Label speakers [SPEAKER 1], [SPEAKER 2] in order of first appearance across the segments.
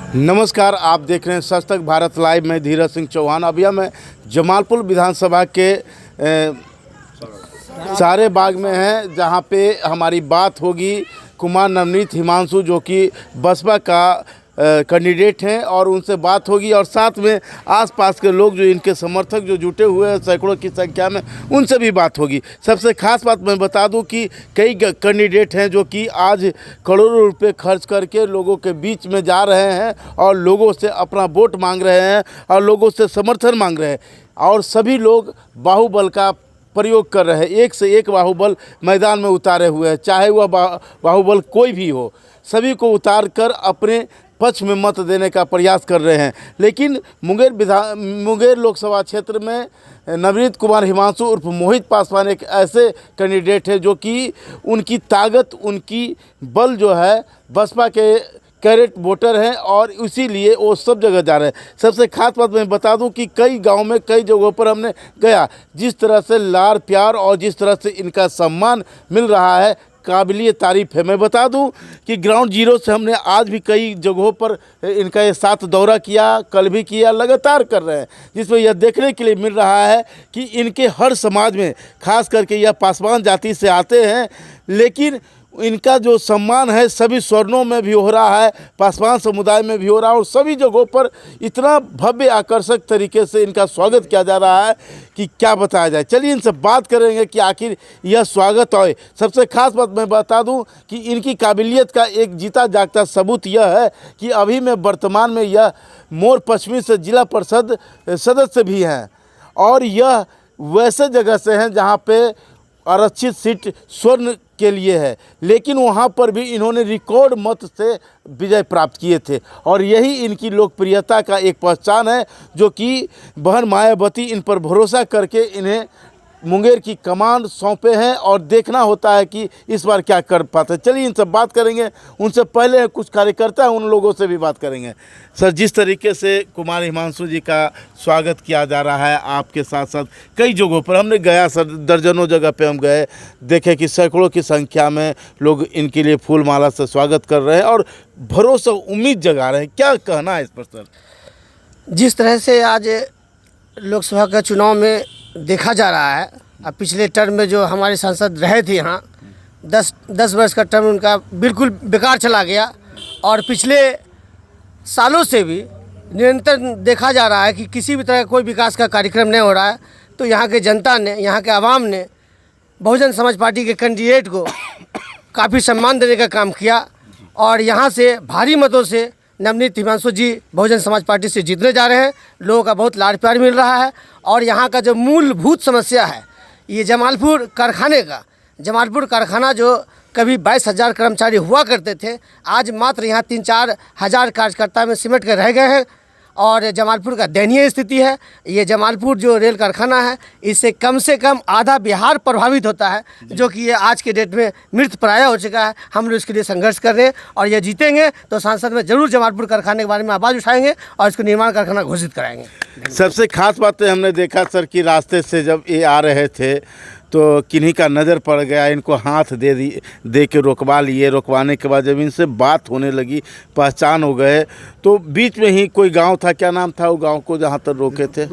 [SPEAKER 1] नमस्कार, आप देख रहे हैं सच तक भारत लाइव में धीरज सिंह चौहान। अभी मैं जमालपुर विधानसभा के सारे बाग में हैं, जहां पे हमारी बात होगी कुमार नवनीत हिमांशु जो कि बसपा का कैंडिडेट हैं, और उनसे बात होगी और साथ में आसपास के लोग जो इनके समर्थक जो जुटे हुए हैं सैकड़ों की संख्या में, उनसे भी बात होगी। सबसे खास बात मैं बता दूं कि कई कैंडिडेट हैं जो कि आज करोड़ों रुपए खर्च करके लोगों के बीच में जा रहे हैं और लोगों से अपना वोट मांग रहे हैं और लोगों से समर्थन मांग रहे हैं, और सभी लोग बाहुबल का प्रयोग कर रहे हैं। एक से एक बाहुबल मैदान में उतारे हुए हैं, चाहे वह बाहुबल कोई भी हो, सभी को उतार कर अपने पक्ष में मत देने का प्रयास कर रहे हैं। लेकिन मुंगेर लोकसभा क्षेत्र में नवनीत कुमार हिमांशु उर्फ मोहित पासवान एक ऐसे कैंडिडेट है जो कि उनकी ताकत, उनकी बल जो है बसपा के कैरेट वोटर हैं, और इसीलिए वो सब जगह जा रहे हैं। सबसे खास बात मैं बता दूं कि कई गांव में कई जगहों पर हमने गया, जिस तरह से लाड़ प्यार और जिस तरह से इनका सम्मान मिल रहा है, काबिलिए तारीफ़ है। मैं बता दूं कि ग्राउंड जीरो से हमने आज भी कई जगहों पर इनका ये साथ दौरा किया, कल भी किया, लगातार कर रहे हैं, जिसमें यह देखने के लिए मिल रहा है कि इनके हर समाज में, खास करके यह पासवान जाति से आते हैं, लेकिन इनका जो सम्मान है सभी स्वर्णों में भी हो रहा है, पासवान समुदाय में भी हो रहा है, और सभी जगहों पर इतना भव्य आकर्षक तरीके से इनका स्वागत किया जा रहा है कि क्या बताया जाए। चलिए इनसे बात करेंगे कि आखिर यह स्वागत है। सबसे खास बात मैं बता दूं कि इनकी काबिलियत का एक जीता जागता सबूत यह है कि अभी में वर्तमान में यह मोर पश्चिमी से जिला परिषद सदस्य भी हैं, और यह वैसे जगह से हैं जहाँ पे आरक्षित सीट स्वर्ण के लिए है, लेकिन वहाँ पर भी इन्होंने रिकॉर्ड मत से विजय प्राप्त किए थे, और यही इनकी लोकप्रियता का एक पहचान है, जो कि बहन मायावती इन पर भरोसा करके इन्हें मुंगेर की कमान सौंपे हैं, और देखना होता है कि इस बार क्या कर पाते हैं। चलिए इनसे बात करेंगे। उनसे पहले कुछ कार्यकर्ता हैं, उन लोगों से भी बात करेंगे। सर, जिस तरीके से कुमार हिमांशु जी का स्वागत किया जा रहा है, आपके साथ साथ कई जगहों पर हमने गया सर, दर्जनों जगह पे हम गए, देखे कि सैकड़ों की संख्या में लोग इनके लिए फूल माला से स्वागत कर रहे हैं और भरोसा उम्मीद जगा रहे हैं। क्या कहना है इस पर सर?
[SPEAKER 2] जिस तरह से आज लोकसभा का चुनाव में देखा जा रहा है, अब पिछले टर्म में जो हमारे सांसद रहे थे यहाँ 10 वर्ष का टर्म उनका बिल्कुल बेकार चला गया, और पिछले सालों से भी निरंतर देखा जा रहा है कि किसी भी तरह का कोई विकास का कार्यक्रम नहीं हो रहा है। तो यहाँ के जनता ने, यहाँ के आवाम ने बहुजन समाज पार्टी के कैंडिडेट को काफ़ी सम्मान देने का काम किया, और यहाँ से भारी मतों से नवनीत हिमांशु जी बहुजन समाज पार्टी से जीतने जा रहे हैं। लोगों का बहुत लाड़ प्यार मिल रहा है, और यहाँ का जो मूलभूत समस्या है ये जमालपुर कारखाना जो कभी 22,000 कर्मचारी हुआ करते थे, आज मात्र यहाँ 3-4 हज़ार कार्यकर्ता में सिमट कर रह गए हैं, और जमालपुर का दयनीय स्थिति है। ये जमालपुर जो रेल कारखाना है, इससे कम आधा बिहार प्रभावित होता है, जो कि ये आज के डेट में मृत प्राय हो चुका है। हम लोग इसके लिए संघर्ष कर रहे हैं, और ये जीतेंगे तो संसद में जरूर जमालपुर कारखाने के बारे में आवाज़ उठाएंगे और इसको निर्माण कारखाना घोषित कराएंगे।
[SPEAKER 1] सबसे खास बात है, हमने देखा सर कि रास्ते से जब ये आ रहे थे तो किन्हीं का नज़र पड़ गया, इनको हाथ दे के रोकवा लिए। रोकवाने के बाद जब इनसे बात होने लगी, पहचान हो गए, तो बीच में ही कोई गांव था, क्या नाम था वो गांव को जहां तक रोके थे?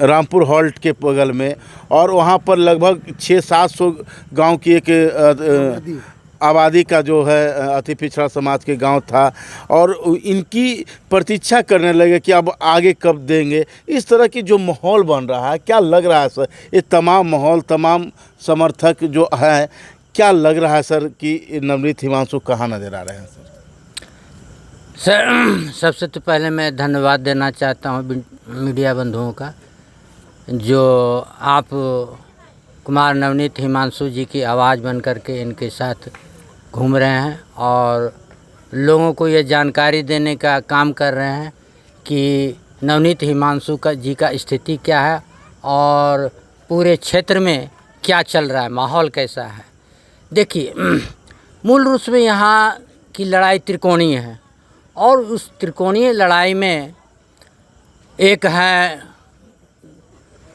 [SPEAKER 1] रामपुर हॉल्ट के बगल में, और वहां पर लगभग 600-700 गांव की एक आबादी का जो है अति पिछड़ा समाज के गांव था, और इनकी प्रतीक्षा करने लगे कि अब आगे कब देंगे। इस तरह की जो माहौल बन रहा है, क्या लग रहा है सर? ये तमाम माहौल, तमाम समर्थक जो हैं, क्या लग रहा है सर कि नवनीत हिमांशु कहाँ नजर आ रहे हैं सर?
[SPEAKER 3] सर, सबसे तो पहले मैं धन्यवाद देना चाहता हूँ मीडिया बंधुओं का, जो आप कुमार नवनीत हिमांशु जी की आवाज़ बन करके इनके साथ घूम रहे हैं, और लोगों को ये जानकारी देने का काम कर रहे हैं कि नवनीत हिमांशु जी का स्थिति क्या है, और पूरे क्षेत्र में क्या चल रहा है, माहौल कैसा है। देखिए, मूल रूप से यहाँ की लड़ाई त्रिकोणीय है, और उस त्रिकोणीय लड़ाई में एक है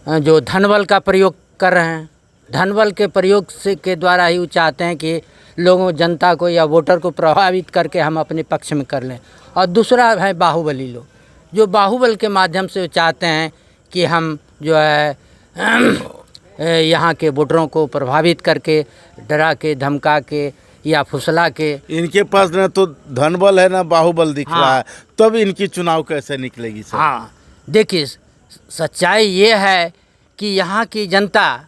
[SPEAKER 3] जो धनबल का प्रयोग कर रहे हैं। धनबल के प्रयोग से के द्वारा ही वो चाहते हैं कि लोगों जनता को या वोटर को प्रभावित करके हम अपने पक्ष में कर लें, और दूसरा है बाहुबली लोग, जो बाहुबल के माध्यम से चाहते हैं कि हम जो है यहाँ के वोटरों को प्रभावित करके, डरा के, धमका के या फुसला के।
[SPEAKER 1] इनके पास ना तो धन बल है ना बाहुबल दिख रहा है, तब इनकी चुनाव कैसे निकलेगी सर?
[SPEAKER 3] हाँ, देखिए सच्चाई ये है कि यहाँ की जनता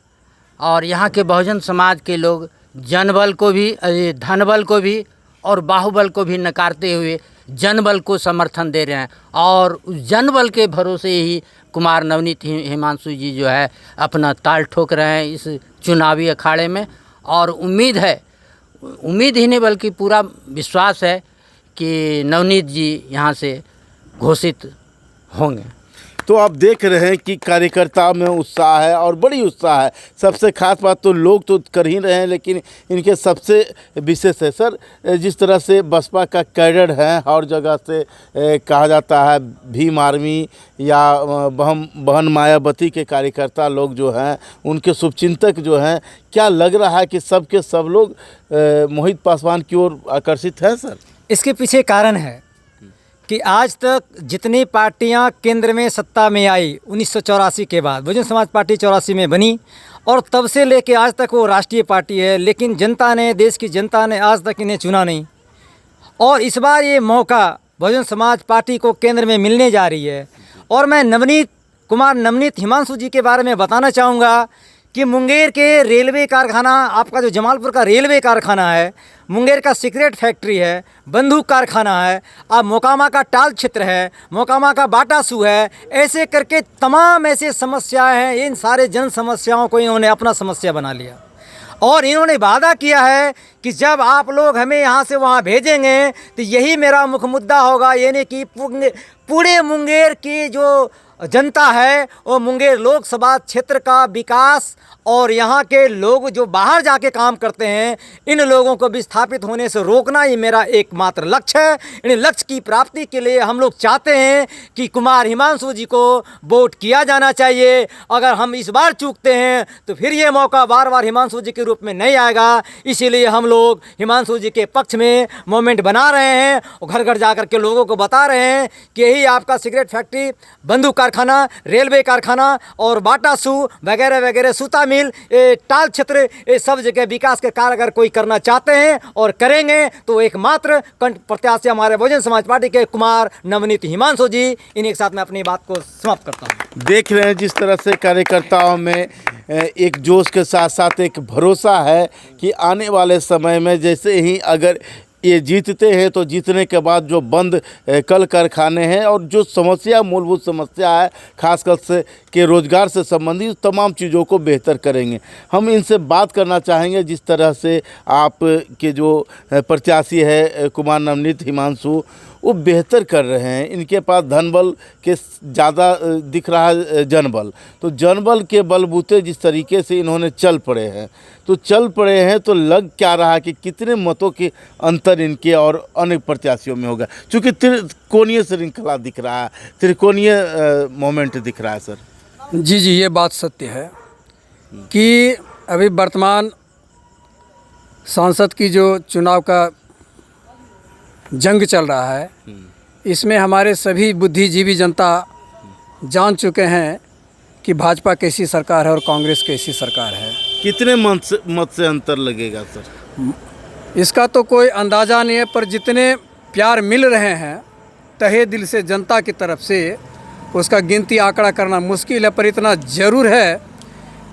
[SPEAKER 3] और यहाँ के बहुजन समाज के लोग जनबल को भी, धनबल को भी और बाहुबल को भी नकारते हुए जनबल को समर्थन दे रहे हैं, और जनबल के भरोसे ही कुमार नवनीत हिमांशु जी जो है अपना ताल ठोक रहे हैं इस चुनावी अखाड़े में। और उम्मीद ही नहीं बल्कि पूरा विश्वास है कि नवनीत जी यहाँ से घोषित होंगे।
[SPEAKER 1] तो आप देख रहे हैं कि कार्यकर्ताओं में उत्साह है और बड़ी उत्साह है। सबसे खास बात तो लोग तो कर ही रहे हैं, लेकिन इनके सबसे विशेष है सर, जिस तरह से बसपा का कैडर है, हर जगह से कहा जाता है भीम आर्मी या बहन मायावती के कार्यकर्ता लोग जो हैं, उनके शुभचिंतक जो हैं, क्या लग रहा है कि सब के सब लोग मोहित पासवान की ओर आकर्षित हैं सर?
[SPEAKER 4] इसके पीछे कारण है कि आज तक जितनी पार्टियां केंद्र में सत्ता में आई 1984 के बाद, बहुजन समाज पार्टी 84 में बनी और तब से लेके आज तक वो राष्ट्रीय पार्टी है, लेकिन जनता ने, देश की जनता ने आज तक इन्हें चुना नहीं। और इस बार ये मौका बहुजन समाज पार्टी को केंद्र में मिलने जा रही है। और मैं कुमार नवनीत हिमांशु जी के बारे में बताना चाहूँगा कि मुंगेर के रेलवे कारखाना, आपका जो जमालपुर का रेलवे कारखाना है, मुंगेर का सिगरेट फैक्ट्री है, बंदूक कारखाना है, अब मोकामा का टाल क्षेत्र है, मोकामा का बाटासू है, ऐसे करके तमाम ऐसे समस्याएं हैं। इन सारे जन समस्याओं को इन्होंने अपना समस्या बना लिया और इन्होंने वादा किया है कि जब आप लोग हमें यहाँ से वहाँ भेजेंगे तो यही मेरा मुख्य मुद्दा होगा, यानी कि पूरे मुंगेर की जो जनता है वो मुंगेर लोकसभा क्षेत्र का विकास और यहाँ के लोग जो बाहर जाके काम करते हैं, इन लोगों को विस्थापित होने से रोकना ये मेरा एकमात्र लक्ष्य है। इन लक्ष्य की प्राप्ति के लिए हम लोग चाहते हैं कि कुमार हिमांशु जी को वोट किया जाना चाहिए। अगर हम इस बार चूकते हैं तो फिर ये मौका बार बार हिमांशु जी के रूप में नहीं आएगा। इसीलिए हम लोग हिमांशु जी के पक्ष में मूवमेंट बना रहे हैं और घर घर जा कर के लोगों को बता रहे हैं कि यही आपका सिगरेट फैक्ट्री, बंदूक कारखाना, रेलवे कारखाना और बाटासू वगैरह वगैरह, सूता मिल, टाल क्षेत्र, ये सब जगह विकास के कार्य अगर कोई करना चाहते हैं और करेंगे तो एकमात्र प्रत्याशी हमारे बहुजन समाज पार्टी के कुमार नवनीत हिमांशु जी। इन्हीं के साथ मैं अपनी बात को समाप्त करता हूँ।
[SPEAKER 1] देख रहे हैं जिस तरह से कार्यकर्ताओं में एक जोश के साथ साथ एक भरोसा है कि आने वाले समय में जैसे ही अगर ये जीतते हैं तो जीतने के बाद जो बंद कल कारखाने हैं और जो समस्या, मूलभूत समस्या है खासकर से कि रोज़गार से संबंधित तमाम चीज़ों को बेहतर करेंगे। हम इनसे बात करना चाहेंगे जिस तरह से आप के जो प्रत्याशी है कुमार नवनीत हिमांशु, वो बेहतर कर रहे हैं। इनके पास धनबल के ज़्यादा दिख रहा है जनबल, तो जनबल के बलबूते जिस तरीके से इन्होंने चल पड़े हैं तो लग क्या रहा है कि कितने मतों के अंतर इनके और अन्य प्रत्याशियों में होगा, क्योंकि त्रिकोणीय श्रृंखला दिख रहा है, त्रिकोणीय मोमेंट दिख रहा है सर।
[SPEAKER 5] जी, ये बात सत्य है कि अभी वर्तमान सांसद की जो चुनाव का जंग चल रहा है, इसमें हमारे सभी बुद्धिजीवी जनता जान चुके हैं कि भाजपा कैसी सरकार है और कांग्रेस कैसी सरकार है।
[SPEAKER 1] कितने मत से अंतर लगेगा सर?
[SPEAKER 5] इसका तो कोई अंदाज़ा नहीं है, पर जितने प्यार मिल रहे हैं तहे दिल से जनता की तरफ से, उसका गिनती आंकड़ा करना मुश्किल है। पर इतना ज़रूर है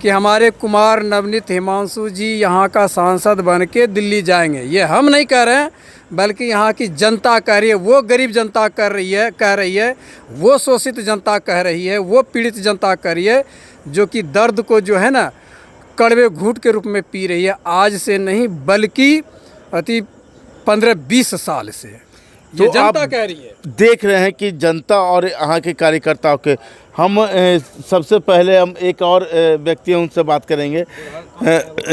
[SPEAKER 5] कि हमारे कुमार नवनीत हिमांशु जी यहाँ का सांसद बन के दिल्ली जाएंगे। ये हम नहीं कह रहे हैं, बल्कि यहाँ की जनता कह रही है, वो गरीब जनता कह रही है, वो शोषित जनता कह रही है, वो पीड़ित जनता कह रही है, जो कि दर्द को जो है ना कड़वे घूंट के रूप में पी रही है, आज से नहीं बल्कि अति 15-20 साल से ये
[SPEAKER 1] तो
[SPEAKER 5] जनता कह रही है।
[SPEAKER 1] देख रहे हैं कि जनता और यहाँ के कार्यकर्ताओं के हम सबसे पहले हम एक और व्यक्ति हैं, उनसे बात करेंगे।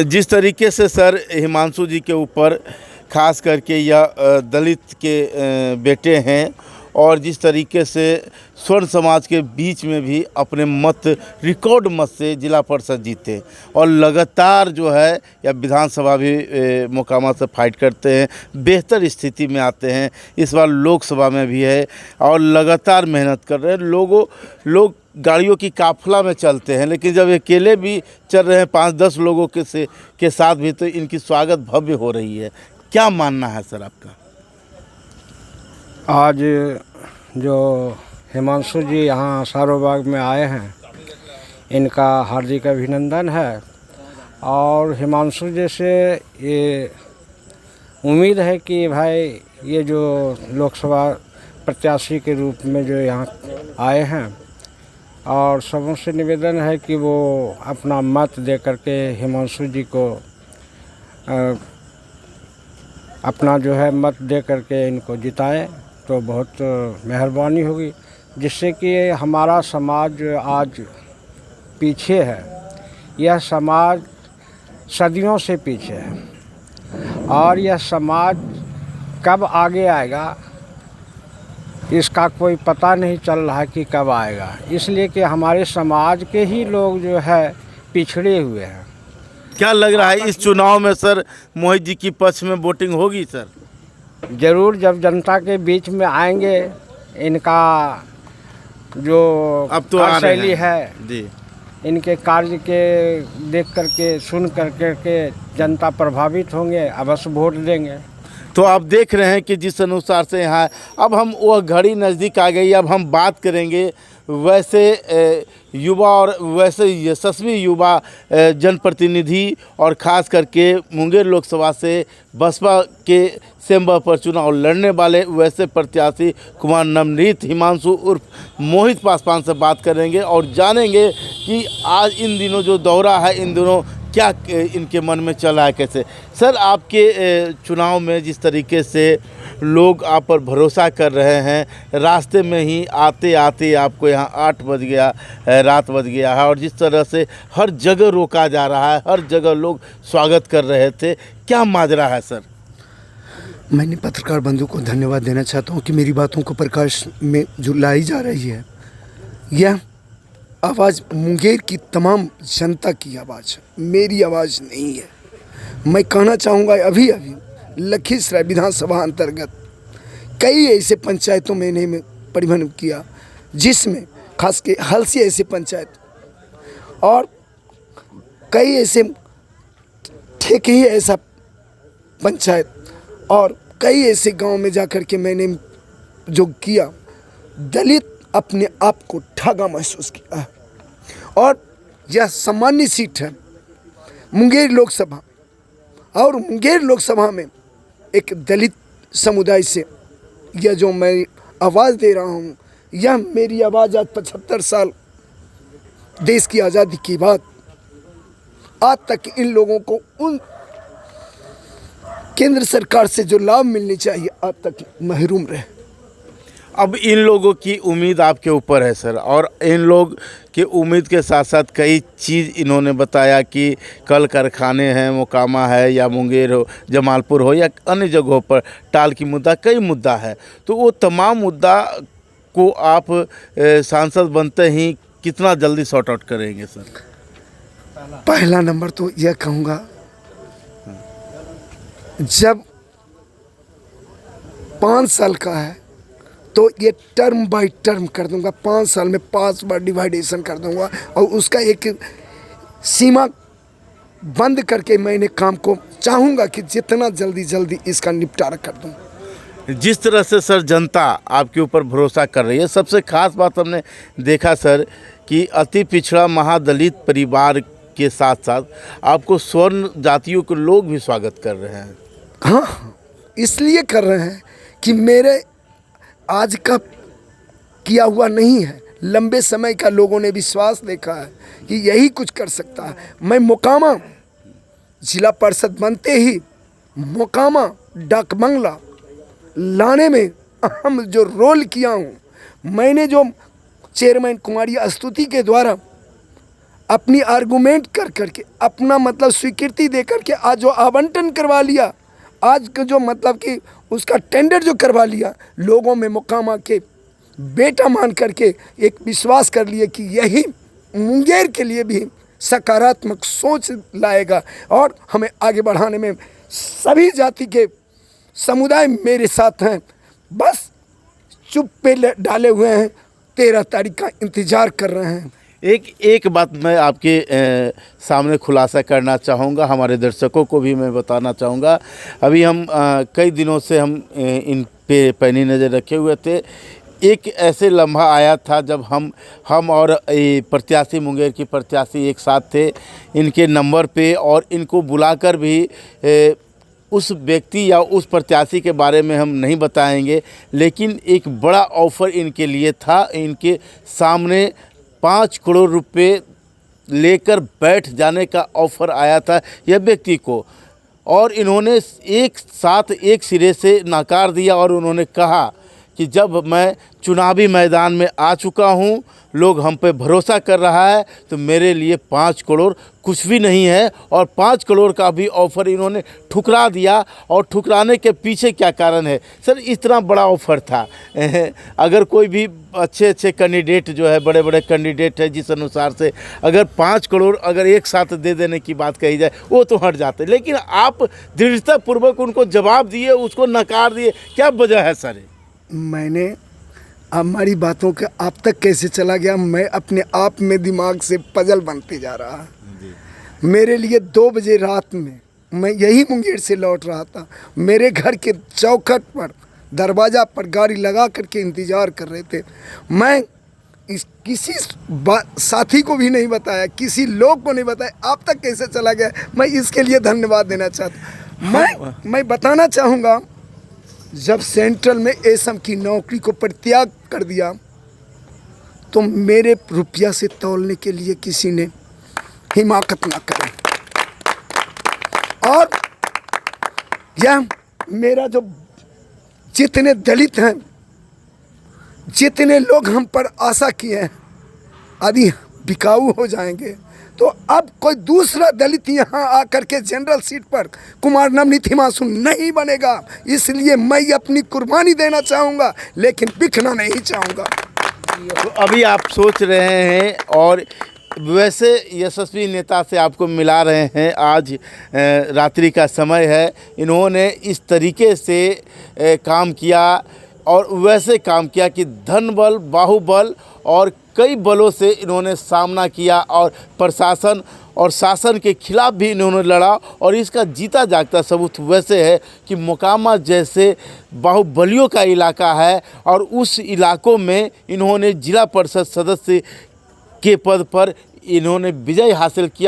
[SPEAKER 1] जिस तरीके से सर हिमांशु जी के ऊपर खास करके यह दलित के बेटे हैं और जिस तरीके से स्वर्ण समाज के बीच में भी अपने मत रिकॉर्ड मत से जिला परिषद जीते और लगातार जो है या विधानसभा भी मोकामा से फाइट करते हैं, बेहतर स्थिति में आते हैं। इस बार लोकसभा में भी है और लगातार मेहनत कर रहे हैं। लोग गाड़ियों की काफिला में चलते हैं, लेकिन जब अकेले भी चल रहे हैं 5-10 लोगों के साथ भी, तो इनकी स्वागत भव्य हो रही है। क्या मानना है सर आपका?
[SPEAKER 6] आज जो हिमांशु जी यहाँ सारोबाग में आए हैं, इनका हार्दिक अभिनंदन है। और हिमांशु जी से ये उम्मीद है कि भाई ये जो लोकसभा प्रत्याशी के रूप में जो यहाँ आए हैं, और सबों से निवेदन है कि वो अपना मत दे करके हिमांशु जी को अपना जो है मत दे करके इनको जिताएं तो बहुत मेहरबानी होगी, जिससे कि हमारा समाज आज पीछे है। यह समाज सदियों से पीछे है और यह समाज कब आगे आएगा इसका कोई पता नहीं चल रहा कि कब आएगा, इसलिए कि हमारे समाज के ही लोग जो है पिछड़े हुए हैं।
[SPEAKER 1] क्या लग रहा है इस चुनाव में सर मोहित जी की पक्ष में वोटिंग होगी सर?
[SPEAKER 6] ज़रूर, जब जनता के बीच में आएंगे, इनका जो
[SPEAKER 1] अब तो आ रहे
[SPEAKER 6] शैली
[SPEAKER 1] हैं
[SPEAKER 6] है
[SPEAKER 1] जी,
[SPEAKER 6] इनके कार्य के देख करके सुन करके जनता प्रभावित होंगे, अवश्य वोट देंगे।
[SPEAKER 1] तो आप देख रहे हैं कि जिस अनुसार से यहाँ अब हम वह घड़ी नज़दीक आ गई। अब हम बात करेंगे वैसे युवा और वैसे यशस्वी युवा जनप्रतिनिधि और ख़ास करके मुंगेर लोकसभा से बसपा के सेम्बर पर चुनाव लड़ने वाले वैसे प्रत्याशी कुमार नवनीत हिमांशु उर्फ मोहित पासवान से बात करेंगे और जानेंगे कि आज इन दिनों जो दौरा है, इन दिनों क्या इनके मन में चल रहा है, कैसे। सर, आपके चुनाव में जिस तरीके से लोग आप पर भरोसा कर रहे हैं, रास्ते में ही आते आते आपको यहाँ 8 बज गया, रात बज गया है और जिस तरह से हर जगह रोका जा रहा है, हर जगह लोग स्वागत कर रहे थे, क्या माजरा है सर?
[SPEAKER 7] मैंने पत्रकार बंधु को धन्यवाद देना चाहता हूँ कि मेरी बातों को प्रकाश में जो लाई जा रही है, यह आवाज़ मुंगेर की तमाम जनता की आवाज़ है, मेरी आवाज़ नहीं है। मैं कहना चाहूँगा अभी लखीसराय विधानसभा अंतर्गत कई ऐसे पंचायतों में मैंने परिभ्रमण किया, जिसमें खास के हलसी ऐसे पंचायत और कई ऐसे ठेके ही ऐसा पंचायत और कई ऐसे गांव में जाकर के मैंने जो किया, दलित अपने आप को ठगा महसूस किया है। और यह सामान्य सीट है मुंगेर लोकसभा, और मुंगेर लोकसभा में एक दलित समुदाय से यह जो मैं आवाज़ दे रहा हूँ, यह मेरी आवाज़ आज 75 साल देश की आज़ादी के बाद आज तक इन लोगों को उन केंद्र सरकार से जो लाभ मिलने चाहिए आज तक महरूम रहे।
[SPEAKER 1] अब इन लोगों की उम्मीद आपके ऊपर है सर, और इन लोग की उम्मीद के साथ साथ कई चीज़ इन्होंने बताया कि कल कारखाने हैं, मोकामा है या मुंगेर हो, जमालपुर हो या अन्य जगहों पर टाल की मुद्दा, कई मुद्दा है। तो वो तमाम मुद्दा को आप सांसद बनते ही कितना जल्दी सॉर्ट आउट करेंगे सर?
[SPEAKER 7] पहला नंबर तो यह कहूँगा, जब 5 साल का है तो ये टर्म बाय टर्म कर दूंगा, 5 साल में 5 बार डिवाइडेशन कर दूंगा और उसका एक सीमा बंद करके मैंने काम को चाहूँगा कि जितना जल्दी इसका निपटारा कर दूँ।
[SPEAKER 1] जिस तरह से सर जनता आपके ऊपर भरोसा कर रही है, सबसे खास बात हमने देखा सर कि अति पिछड़ा महादलित परिवार के साथ साथ आपको स्वर्ण जातियों के लोग भी स्वागत कर रहे हैं।
[SPEAKER 7] हाँ, इसलिए कर रहे हैं कि मेरे आज का किया हुआ नहीं है, लंबे समय का लोगों ने विश्वास देखा है कि यही कुछ कर सकता है। मैं मोकामा जिला परिषद बनते ही मोकामा डाक बंगला लाने में अहम जो रोल किया हूँ, मैंने जो चेयरमैन कुमारी स्तुति के द्वारा अपनी आर्गूमेंट कर करके अपना मतलब स्वीकृति दे करके आज जो आवंटन करवा लिया, आज का जो मतलब कि उसका टेंडर जो करवा लिया, लोगों में मुकामा के बेटा मान करके एक विश्वास कर लिए कि यही मुंगेर के लिए भी सकारात्मक सोच लाएगा और हमें आगे बढ़ाने में सभी जाति के समुदाय मेरे साथ हैं। बस चुप पे डाले हुए हैं, 13 तारीख का इंतज़ार कर रहे हैं।
[SPEAKER 1] एक बात मैं आपके सामने खुलासा करना चाहूँगा, हमारे दर्शकों को भी मैं बताना चाहूँगा। अभी हम कई दिनों से हम इन पे पैनी नज़र रखे हुए थे। एक ऐसे लम्हा आया था जब हम और प्रत्याशी मुंगेर की प्रत्याशी एक साथ थे इनके नंबर पे, और इनको बुलाकर भी उस व्यक्ति या उस प्रत्याशी के बारे में हम नहीं बताएंगे, लेकिन एक बड़ा ऑफ़र इनके लिए था। इनके सामने 5 करोड़ रुपए लेकर बैठ जाने का ऑफ़र आया था यह व्यक्ति को, और इन्होंने एक साथ एक सिरे से नकार दिया और उन्होंने कहा कि जब मैं चुनावी मैदान में आ चुका हूं, लोग हम पे भरोसा कर रहा है, तो मेरे लिए 5 करोड़ कुछ भी नहीं है। और 5 करोड़ का भी ऑफ़र इन्होंने ठुकरा दिया। और ठुकराने के पीछे क्या कारण है सर? इस तरह बड़ा ऑफ़र था। अगर कोई भी अच्छे कैंडिडेट जो है, बड़े बड़े कैंडिडेट है, जिस अनुसार से अगर 5 करोड़ अगर एक साथ दे देने की बात कही जाए वो तो हट जाते, लेकिन आप दृढ़तापूर्वक उनको जवाब दिए, उसको नकार दिए, क्या वजह है सर?
[SPEAKER 7] मैंने हमारी बातों के आप तक कैसे चला गया, मैं अपने आप में दिमाग से पजल बनते जा रहा। मेरे लिए 2 बजे रात में मैं यही मुंगेर से लौट रहा था, मेरे घर के चौखट पर दरवाज़ा पर गाड़ी लगा करके इंतज़ार कर रहे थे। मैं किसी साथी को भी नहीं बताया, किसी लोग को नहीं बताया, आप तक कैसे चला गया, मैं इसके लिए धन्यवाद देना चाहता हूँ। मैं बताना चाहूँगा, जब सेंट्रल में एसएम की नौकरी को परित्याग कर दिया तो मेरे रुपया से तौलने के लिए किसी ने हिमाकत ना करी। और यह मेरा जो जितने दलित हैं, जितने लोग हम पर आशा किए हैं, आदि बिकाऊ हो जाएंगे, तो अब कोई दूसरा दलित यहाँ आकर के जनरल सीट पर कुमार नवनीत हिमांशु नहीं बनेगा। इसलिए मैं अपनी कुर्बानी देना चाहूँगा, लेकिन बिकना नहीं चाहूँगा।
[SPEAKER 1] तो अभी आप सोच रहे हैं और वैसे यशस्वी नेता से आपको मिला रहे हैं। आज रात्रि का समय है, इन्होंने इस तरीके से काम किया और वैसे काम किया कि धन बल, बाहुबल और कई बलों से इन्होंने सामना किया और प्रशासन और शासन के खिलाफ भी इन्होंने लड़ा। और इसका जीता जागता सबूत वैसे है कि मोकामा जैसे बाहुबलियों का इलाका है और उस इलाकों में इन्होंने जिला परिषद सदस्य के पद पर इन्होंने विजय हासिल किया।